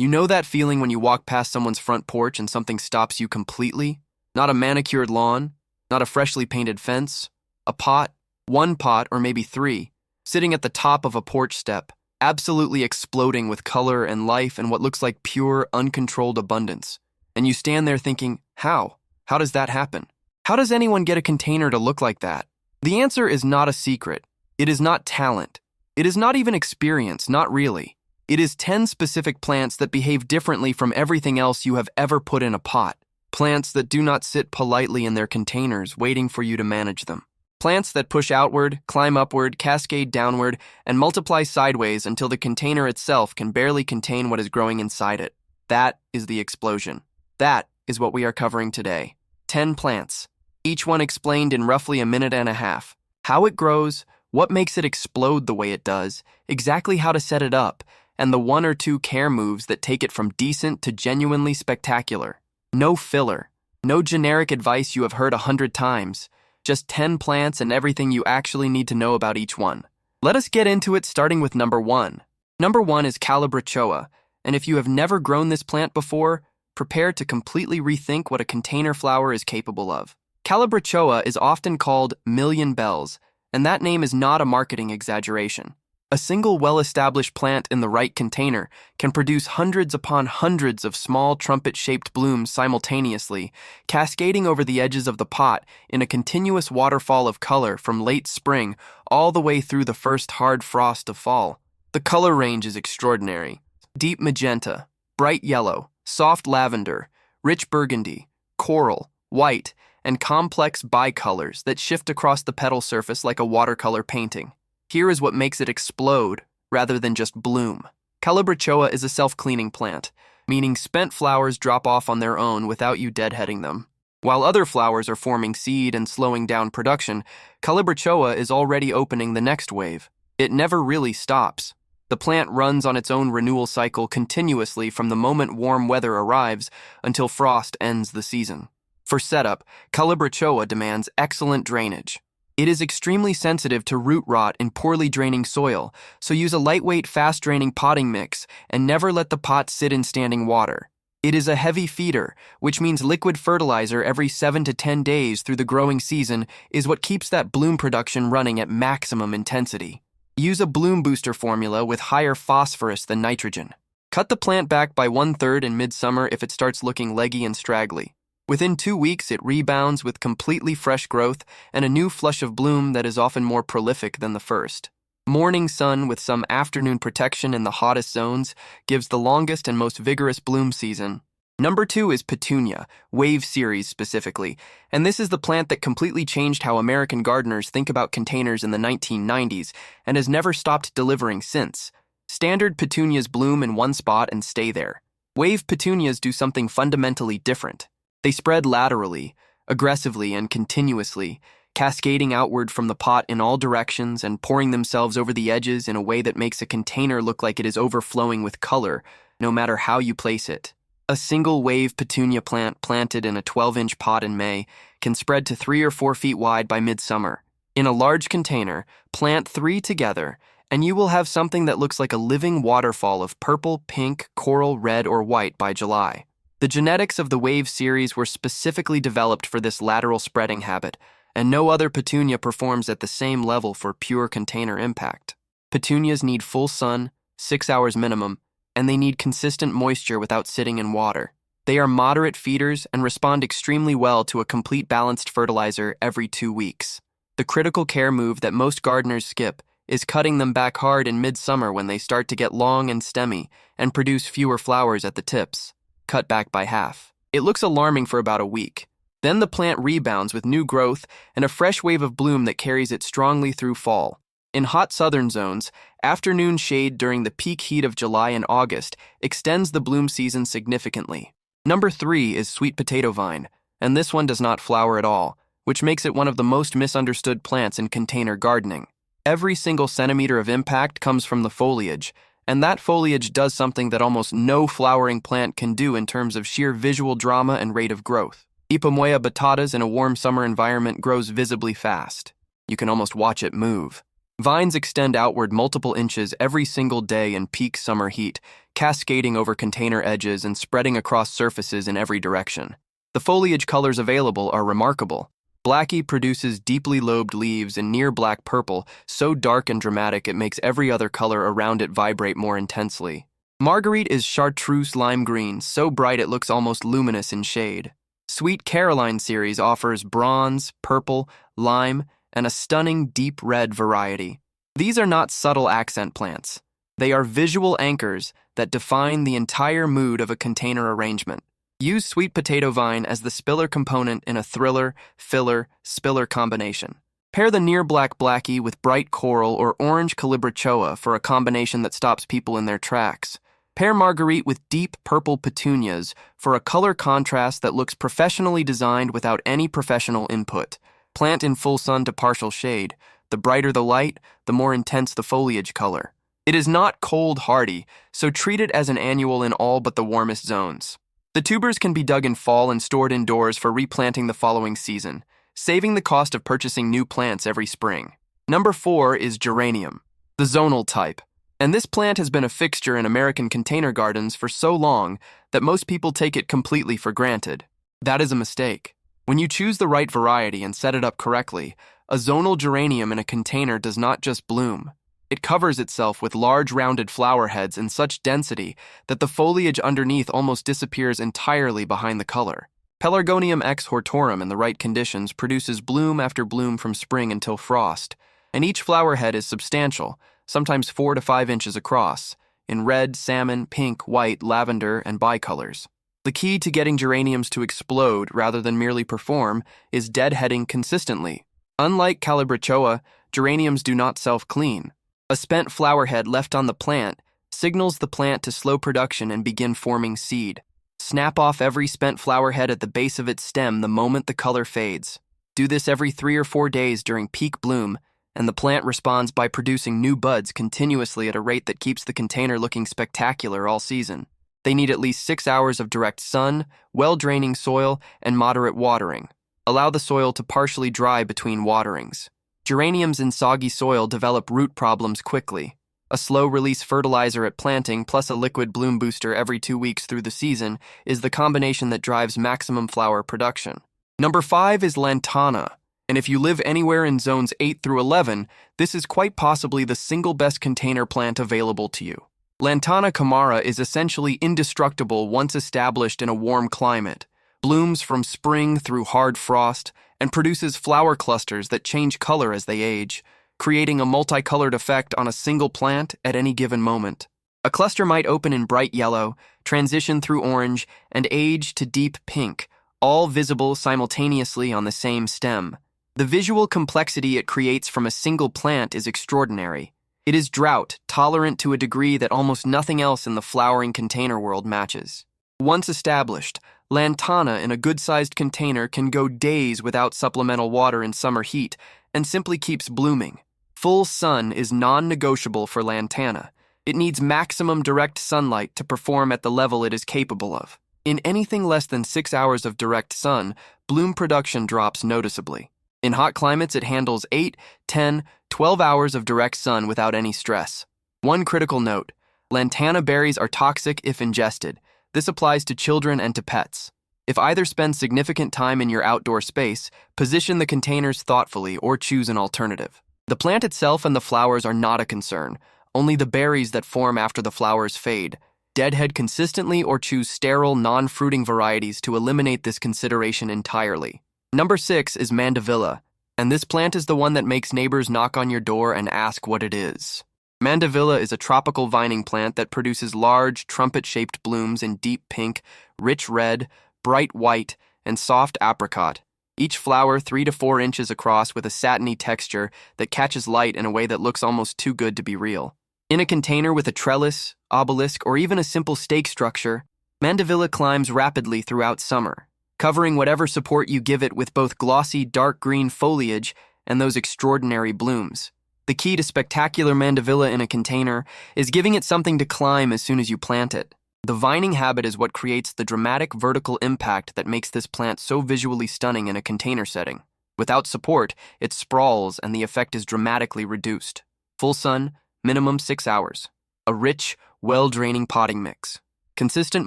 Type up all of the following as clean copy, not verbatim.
You know that feeling when you walk past someone's front porch and something stops you completely? Not a manicured lawn, not a freshly painted fence, a pot, one pot or maybe three, sitting at the top of a porch step, absolutely exploding with color and life and what looks like pure, uncontrolled abundance. And you stand there thinking, how? How does that happen? How does anyone get a container to look like that? The answer is not a secret. It is not talent. It is not even experience, not really. It is 10 specific plants that behave differently from everything else you have ever put in a pot. Plants that do not sit politely in their containers waiting for you to manage them. Plants that push outward, climb upward, cascade downward, and multiply sideways until the container itself can barely contain what is growing inside it. That is the explosion. That is what we are covering today. 10 plants, each one explained in roughly a minute and a half. How it grows, what makes it explode the way it does, exactly how to set it up, and the 1 or 2 care moves that take it from decent to genuinely spectacular. No filler, no generic advice you have heard 100 times. Just 10 plants and everything you actually need to know about each one. Let us get into it, starting with number 1. Number 1 is Calibrachoa, and if you have never grown this plant before, prepare to completely rethink what a container flower is capable of. Calibrachoa is often called million bells, and that name is not a marketing exaggeration. A single well-established plant in the right container can produce hundreds upon hundreds of small trumpet-shaped blooms simultaneously, cascading over the edges of the pot in a continuous waterfall of color from late spring all the way through the first hard frost of fall. The color range is extraordinary. Deep magenta, bright yellow, soft lavender, rich burgundy, coral, white, and complex bicolors that shift across the petal surface like a watercolor painting. Here is what makes it explode rather than just bloom. Calibrachoa is a self-cleaning plant, meaning spent flowers drop off on their own without you deadheading them. While other flowers are forming seed and slowing down production, Calibrachoa is already opening the next wave. It never really stops. The plant runs on its own renewal cycle continuously from the moment warm weather arrives until frost ends the season. For setup, Calibrachoa demands excellent drainage. It is extremely sensitive to root rot in poorly draining soil, so use a lightweight, fast-draining potting mix and never let the pot sit in standing water. It is a heavy feeder, which means liquid fertilizer every 7 to 10 days through the growing season is what keeps that bloom production running at maximum intensity. Use a bloom booster formula with higher phosphorus than nitrogen. Cut the plant back by 1/3 in midsummer if it starts looking leggy and straggly. Within 2 weeks, it rebounds with completely fresh growth and a new flush of bloom that is often more prolific than the first. Morning sun with some afternoon protection in the hottest zones gives the longest and most vigorous bloom season. Number 2 is Petunia, Wave Series specifically, and this is the plant that completely changed how American gardeners think about containers in the 1990s and has never stopped delivering since. Standard petunias bloom in one spot and stay there. Wave petunias do something fundamentally different. They spread laterally, aggressively, and continuously, cascading outward from the pot in all directions and pouring themselves over the edges in a way that makes a container look like it is overflowing with color, no matter how you place it. A single wave petunia plant planted in a 12-inch pot in May can spread to 3 or 4 feet wide by midsummer. In a large container, plant 3 together, and you will have something that looks like a living waterfall of purple, pink, coral, red, or white by July. The genetics of the Wave series were specifically developed for this lateral spreading habit, and no other petunia performs at the same level for pure container impact. Petunias need full sun, 6 hours minimum, and they need consistent moisture without sitting in water. They are moderate feeders and respond extremely well to a complete balanced fertilizer every 2 weeks. The critical care move that most gardeners skip is cutting them back hard in midsummer when they start to get long and stemmy and produce fewer flowers at the tips. Cut back by half. It looks alarming for about a week. Then the plant rebounds with new growth and a fresh wave of bloom that carries it strongly through fall. In hot southern zones, afternoon shade during the peak heat of July and August extends the bloom season significantly. Number 3 is sweet potato vine, and this one does not flower at all, which makes it one of the most misunderstood plants in container gardening. Every single centimeter of impact comes from the foliage, and that foliage does something that almost no flowering plant can do in terms of sheer visual drama and rate of growth. Ipomoea batatas in a warm summer environment grows visibly fast. You can almost watch it move. Vines extend outward multiple inches every single day in peak summer heat, cascading over container edges and spreading across surfaces in every direction. The foliage colors available are remarkable. Blackie produces deeply lobed leaves in near black purple, so dark and dramatic it makes every other color around it vibrate more intensely. Marguerite is chartreuse lime green, so bright it looks almost luminous in shade. Sweet Caroline series offers bronze, purple, lime, and a stunning deep red variety. These are not subtle accent plants. They are visual anchors that define the entire mood of a container arrangement. Use sweet potato vine as the spiller component in a thriller, filler, spiller combination. Pair the near black blackie with bright coral or orange calibrachoa for a combination that stops people in their tracks. Pair Marguerite with deep purple petunias for a color contrast that looks professionally designed without any professional input. Plant in full sun to partial shade. The brighter the light, the more intense the foliage color. It is not cold hardy, so treat it as an annual in all but the warmest zones. The tubers can be dug in fall and stored indoors for replanting the following season, saving the cost of purchasing new plants every spring. Number 4 is geranium, the zonal type. And this plant has been a fixture in American container gardens for so long that most people take it completely for granted. That is a mistake. When you choose the right variety and set it up correctly, a zonal geranium in a container does not just bloom. It covers itself with large rounded flower heads in such density that the foliage underneath almost disappears entirely behind the color. Pelargonium X hortorum in the right conditions produces bloom after bloom from spring until frost, and each flower head is substantial, sometimes 4 to 5 inches across, in red, salmon, pink, white, lavender, and bicolors. The key to getting geraniums to explode rather than merely perform is deadheading consistently. Unlike calibrachoa, geraniums do not self-clean. A spent flower head left on the plant signals the plant to slow production and begin forming seed. Snap off every spent flower head at the base of its stem the moment the color fades. Do this every 3 or 4 days during peak bloom, and the plant responds by producing new buds continuously at a rate that keeps the container looking spectacular all season. They need at least 6 hours of direct sun, well-draining soil, and moderate watering. Allow the soil to partially dry between waterings. Geraniums in soggy soil develop root problems quickly. A slow-release fertilizer at planting plus a liquid bloom booster every 2 weeks through the season is the combination that drives maximum flower production. Number 5 is lantana, and if you live anywhere in zones 8 through 11, this is quite possibly the single best container plant available to you. Lantana camara is essentially indestructible once established in a warm climate, blooms from spring through hard frost, and produces flower clusters that change color as they age, creating a multicolored effect on a single plant at any given moment. A cluster might open in bright yellow, transition through orange, and age to deep pink, all visible simultaneously on the same stem. The visual complexity it creates from a single plant is extraordinary. It is drought, tolerant to a degree that almost nothing else in the flowering container world matches. Once established, lantana in a good-sized container can go days without supplemental water in summer heat and simply keeps blooming. Full sun is non-negotiable for lantana. It needs maximum direct sunlight to perform at the level it is capable of. In anything less than 6 hours of direct sun, bloom production drops noticeably. In hot climates, it handles 8, 10, 12 hours of direct sun without any stress. One critical note: lantana berries are toxic if ingested. This applies to children and to pets. If either spend significant time in your outdoor space, position the containers thoughtfully or choose an alternative. The plant itself and the flowers are not a concern, only the berries that form after the flowers fade. Deadhead consistently or choose sterile, non-fruiting varieties to eliminate this consideration entirely. Number 6 is mandevilla, and this plant is the one that makes neighbors knock on your door and ask what it is. Mandevilla is a tropical vining plant that produces large, trumpet-shaped blooms in deep pink, rich red, bright white, and soft apricot, each flower 3 to 4 inches across with a satiny texture that catches light in a way that looks almost too good to be real. In a container with a trellis, obelisk, or even a simple stake structure, mandevilla climbs rapidly throughout summer, covering whatever support you give it with both glossy dark green foliage and those extraordinary blooms. The key to spectacular mandevilla in a container is giving it something to climb as soon as you plant it. The vining habit is what creates the dramatic vertical impact that makes this plant so visually stunning in a container setting. Without support, it sprawls and the effect is dramatically reduced. Full sun, minimum 6 hours. A rich, well-draining potting mix. Consistent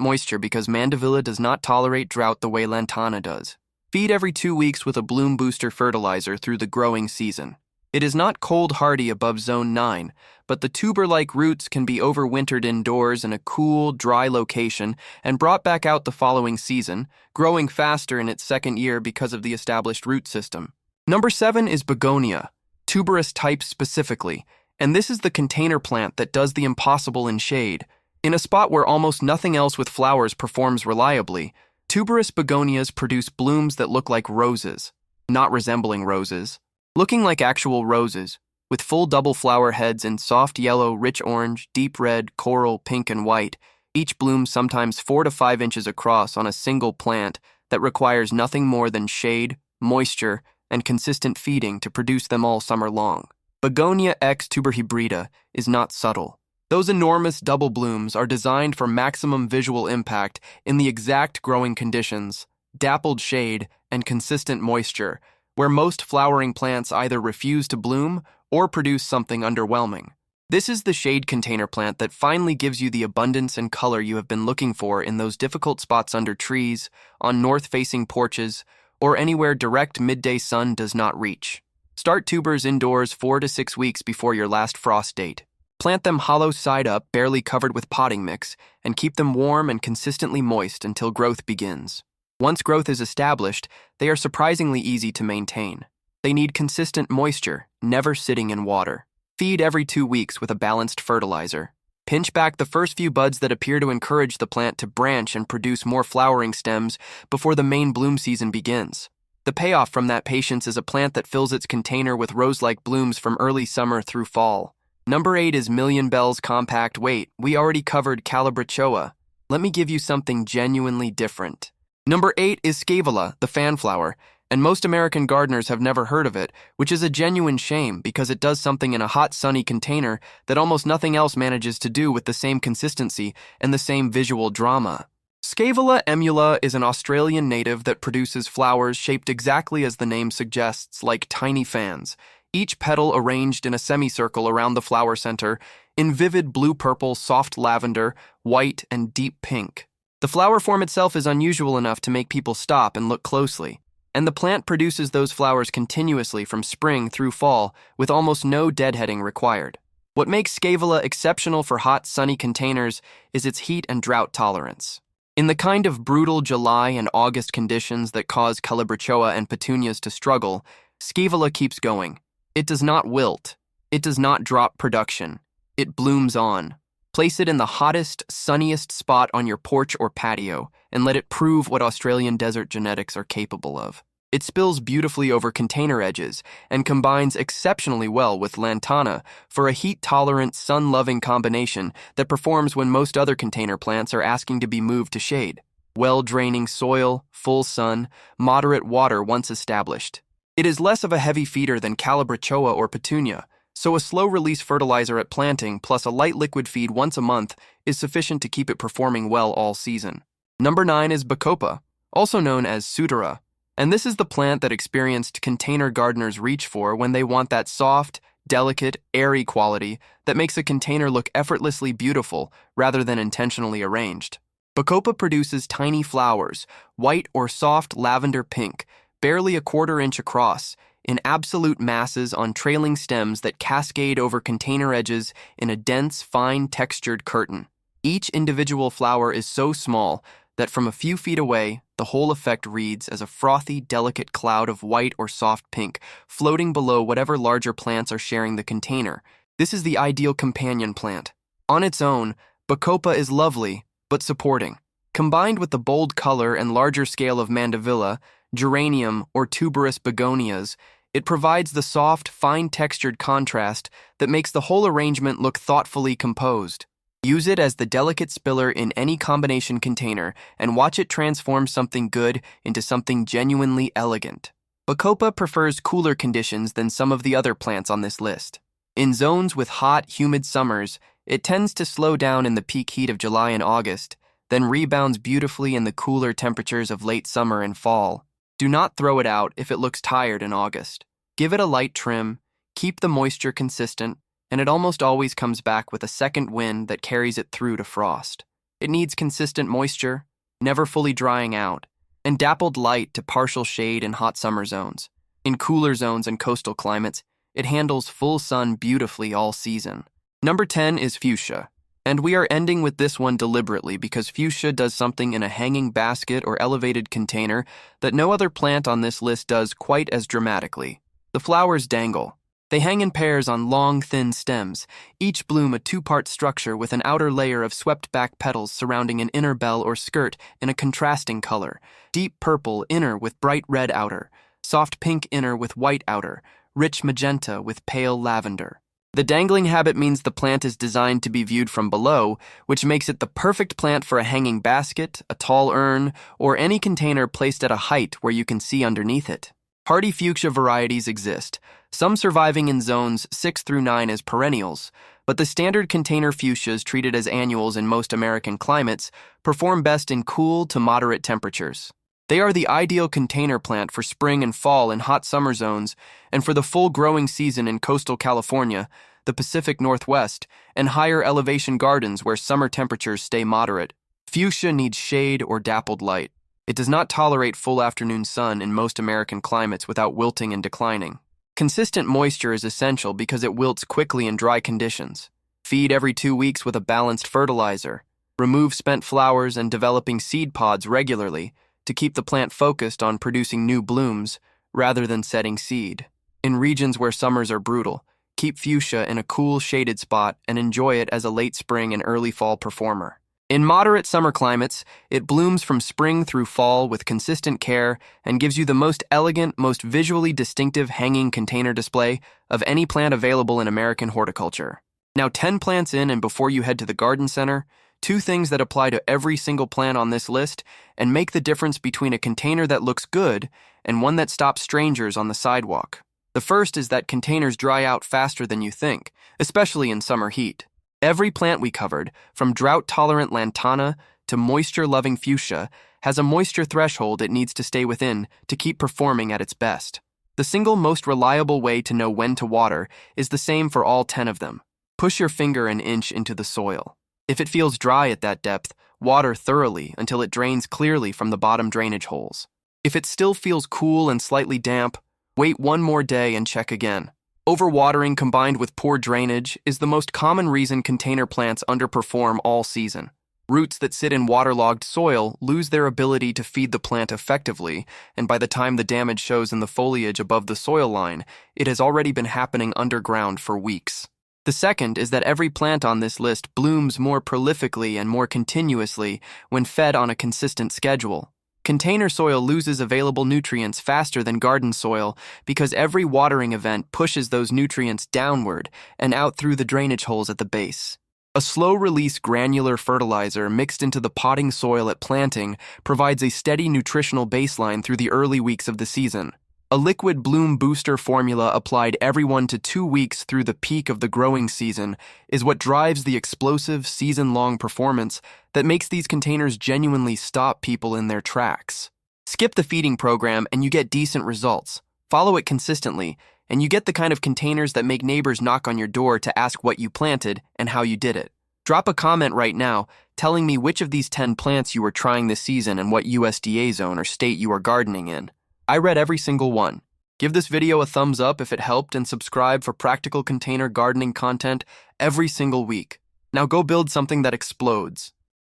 moisture because Mandevilla does not tolerate drought the way Lantana does. Feed every 2 weeks with a bloom booster fertilizer through the growing season. It is not cold hardy above zone 9, but the tuber-like roots can be overwintered indoors in a cool, dry location and brought back out the following season, growing faster in its second year because of the established root system. Number 7 is begonia, tuberous type specifically, and this is the container plant that does the impossible in shade. In a spot where almost nothing else with flowers performs reliably, tuberous begonias produce blooms that look like roses, not resembling roses, looking like actual roses, with full double flower heads in soft yellow, rich orange, deep red, coral, pink, and white, each bloom sometimes 4 to 5 inches across on a single plant that requires nothing more than shade, moisture, and consistent feeding to produce them all summer long. Begonia X tuberhybrida is not subtle. Those enormous double blooms are designed for maximum visual impact in the exact growing conditions, dappled shade, and consistent moisture, where most flowering plants either refuse to bloom or produce something underwhelming. This is the shade container plant that finally gives you the abundance and color you have been looking for in those difficult spots under trees, on north-facing porches, or anywhere direct midday sun does not reach. Start tubers indoors 4 to 6 weeks before your last frost date. Plant them hollow side up, barely covered with potting mix, and keep them warm and consistently moist until growth begins. Once growth is established, they are surprisingly easy to maintain. They need consistent moisture, never sitting in water. Feed every 2 weeks with a balanced fertilizer. Pinch back the first few buds that appear to encourage the plant to branch and produce more flowering stems before the main bloom season begins. The payoff from that patience is a plant that fills its container with rose-like blooms from early summer through fall. Number 8 is Million Bells Compact. Wait, we already covered Calabrachoa. Let me give you something genuinely different. Number 8 is Scaevola, the fanflower, and most American gardeners have never heard of it, which is a genuine shame because it does something in a hot, sunny container that almost nothing else manages to do with the same consistency and the same visual drama. Scaevola emula is an Australian native that produces flowers shaped exactly as the name suggests, like tiny fans, each petal arranged in a semicircle around the flower center in vivid blue-purple, soft lavender, white, and deep pink. The flower form itself is unusual enough to make people stop and look closely, and the plant produces those flowers continuously from spring through fall with almost no deadheading required. What makes Scaevola exceptional for hot, sunny containers is its heat and drought tolerance. In the kind of brutal July and August conditions that cause Calabrachoa and petunias to struggle, Scaevola keeps going. It does not wilt. It does not drop production. It blooms on. Place it in the hottest, sunniest spot on your porch or patio, and let it prove what Australian desert genetics are capable of. It spills beautifully over container edges and combines exceptionally well with Lantana for a heat-tolerant, sun-loving combination that performs when most other container plants are asking to be moved to shade. Well-draining soil, full sun, moderate water once established. It is less of a heavy feeder than Calabrachoa or Petunia, so a slow-release fertilizer at planting plus a light liquid feed once a month is sufficient to keep it performing well all season. Number 9 is Bacopa, also known as Sudora, and this is the plant that experienced container gardeners reach for when they want that soft, delicate, airy quality that makes a container look effortlessly beautiful rather than intentionally arranged. Bacopa produces tiny flowers, white or soft lavender pink, barely a 1/4 inch across, in absolute masses on trailing stems that cascade over container edges in a dense, fine textured curtain. Each individual flower is so small that from a few feet away, the whole effect reads as a frothy, delicate cloud of white or soft pink floating below whatever larger plants are sharing the container. This is the ideal companion plant. On its own, Bacopa is lovely, but supporting. Combined with the bold color and larger scale of Mandevilla, geranium, or tuberous begonias, it provides the soft, fine-textured contrast that makes the whole arrangement look thoughtfully composed. Use it as the delicate spiller in any combination container and watch it transform something good into something genuinely elegant. Bacopa prefers cooler conditions than some of the other plants on this list. In zones with hot, humid summers, it tends to slow down in the peak heat of July and August, then rebounds beautifully in the cooler temperatures of late summer and fall. Do not throw it out if it looks tired in August. Give it a light trim, keep the moisture consistent, and it almost always comes back with a second wind that carries it through to frost. It needs consistent moisture, never fully drying out, and dappled light to partial shade in hot summer zones. In cooler zones and coastal climates, it handles full sun beautifully all season. Number 10 is fuchsia. And we are ending with this one deliberately because fuchsia does something in a hanging basket or elevated container that no other plant on this list does quite as dramatically. The flowers dangle. They hang in pairs on long, thin stems, each bloom a two-part structure with an outer layer of swept-back petals surrounding an inner bell or skirt in a contrasting color, deep purple inner with bright red outer, soft pink inner with white outer, rich magenta with pale lavender. The dangling habit means the plant is designed to be viewed from below, which makes it the perfect plant for a hanging basket, a tall urn, or any container placed at a height where you can see underneath it. Hardy fuchsia varieties exist, some surviving in zones 6 through 9 as perennials, but the standard container fuchsias treated as annuals in most American climates perform best in cool to moderate temperatures. They are the ideal container plant for spring and fall in hot summer zones and for the full growing season in coastal California, the Pacific Northwest, and higher elevation gardens where summer temperatures stay moderate. Fuchsia needs shade or dappled light. It does not tolerate full afternoon sun in most American climates without wilting and declining. Consistent moisture is essential because it wilts quickly in dry conditions. Feed every 2 weeks with a balanced fertilizer. Remove spent flowers and developing seed pods regularly to keep the plant focused on producing new blooms rather than setting seed. In regions where summers are brutal, keep fuchsia in a cool, shaded spot and enjoy it as a late spring and early fall performer. In moderate summer climates, it blooms from spring through fall with consistent care and gives you the most elegant, most visually distinctive hanging container display of any plant available in American horticulture. Now 10 plants in and before you head to the garden center, 2 things that apply to every single plant on this list and make the difference between a container that looks good and one that stops strangers on the sidewalk. The first is that containers dry out faster than you think, especially in summer heat. Every plant we covered, from drought-tolerant lantana to moisture-loving fuchsia, has a moisture threshold it needs to stay within to keep performing at its best. The single most reliable way to know when to water is the same for all 10 of them. Push your finger an inch into the soil. If it feels dry at that depth, water thoroughly until it drains clearly from the bottom drainage holes. If it still feels cool and slightly damp, wait 1 more day and check again. Overwatering combined with poor drainage is the most common reason container plants underperform all season. Roots that sit in waterlogged soil lose their ability to feed the plant effectively, and by the time the damage shows in the foliage above the soil line, it has already been happening underground for weeks. The second is that every plant on this list blooms more prolifically and more continuously when fed on a consistent schedule. Container soil loses available nutrients faster than garden soil because every watering event pushes those nutrients downward and out through the drainage holes at the base. A slow-release granular fertilizer mixed into the potting soil at planting provides a steady nutritional baseline through the early weeks of the season. A liquid bloom booster formula applied every 1 to 2 weeks through the peak of the growing season is what drives the explosive season-long performance that makes these containers genuinely stop people in their tracks. Skip the feeding program and you get decent results. Follow it consistently, and you get the kind of containers that make neighbors knock on your door to ask what you planted and how you did it. Drop a comment right now telling me which of these 10 plants you are trying this season and what USDA zone or state you are gardening in. I read every single one. Give this video a thumbs up if it helped and subscribe for practical container gardening content every single week. Now go build something that explodes.